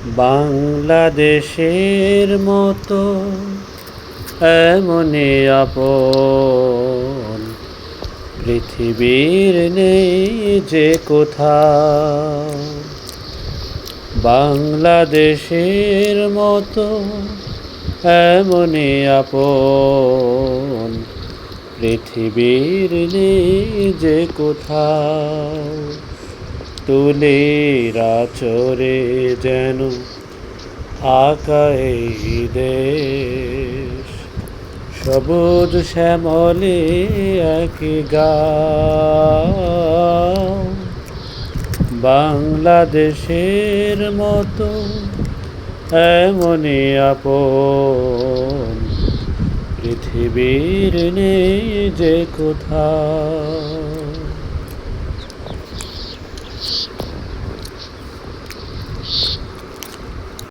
বাংলাদেশের মতো এমনই আপন পৃথিবীর নেই যে কোথাও। বাংলাদেশের মতো এমনই আপন পৃথিবীর নেই যে কোথাও। তুলির আঁচড়ে যেন আঁকা এই দেশ, সবুজ শ্যামলে একই গাঁও। বাংলাদেশের মতো এমনই আপন পৃথিবীর নেই যে কোথাও।